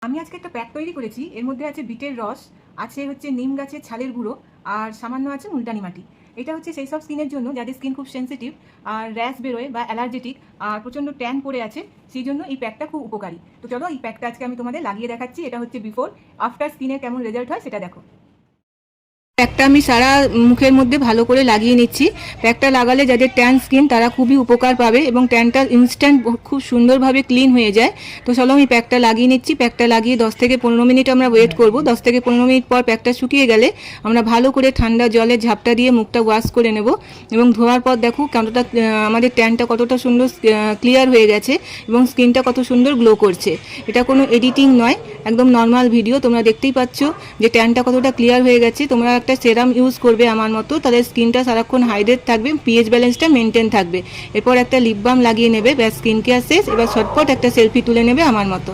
আমি আজকে একটা প্যাক তৈরি করেছি। এর মধ্যে আছে বিটের রস, আছে হচ্ছে নিম গাছের ছালের গুঁড়ো, আর সামান্য আছে মুলতানি মাটি। এটা হচ্ছে সেই সব স্কিনের জন্য যাদের স্কিন খুব সেন্সিটিভ আর র্যাশ বেরোয় বা অ্যালার্জেটিক আর প্রচণ্ড ট্যান পড়ে আছে, সেই জন্য এই প্যাকটা খুব উপকারী। তো চলো এই প্যাকটা আজকে আমি তোমাদের লাগিয়ে দেখাচ্ছি। এটা হচ্ছে বিফোর আফটার স্কিনের কেমন রেজাল্ট হয় সেটা দেখো। প্যাকটা আমি সারা মুখের মধ্যে ভালো করে লাগিয়ে নিচ্ছি। প্যাকটা লাগালে যাদের ট্যান স্কিন তারা খুবই উপকার পাবে এবং ট্যানটা ইনস্ট্যান্ট খুব সুন্দরভাবে ক্লিন হয়ে যায়। তো চলো আমি প্যাকটা লাগিয়ে নিচ্ছি। প্যাকটা লাগিয়ে 10 থেকে 15 মিনিট আমরা ওয়েট করব। 10 থেকে 15 মিনিট পর প্যাকটা শুকিয়ে গেলে আমরা ভালো করে ঠান্ডা জলে ঝাপটা দিয়ে মুখটা ওয়াশ করে নেব এবং ধোয়ার পর দেখো কতটা আমাদের ট্যানটা কতটা সুন্দর ক্লিয়ার হয়ে গেছে এবং স্কিনটা কত সুন্দর গ্লো করছে। এটা কোনো এডিটিং নয়, একদম নর্মাল ভিডিও। তোমরা দেখতেই পাচ্ছ যে ট্যানটা কতটা ক্লিয়ার হয়ে গেছে। তোমরা একটা সেরাম ইউজ করবে আমার মতো, তাহলে স্কিনটা সারাক্ষণ হাইড্রেট থাকবে, পিএইচ ব্যালেন্সটা মেনটেন থাকবে। এরপর একটা লিপ বাম লাগিয়ে নেবে, ব্যাস স্কিন কেয়ার শেষ। এবার ঝটপট একটা সেলফি তুলে নেবে আমার মতো।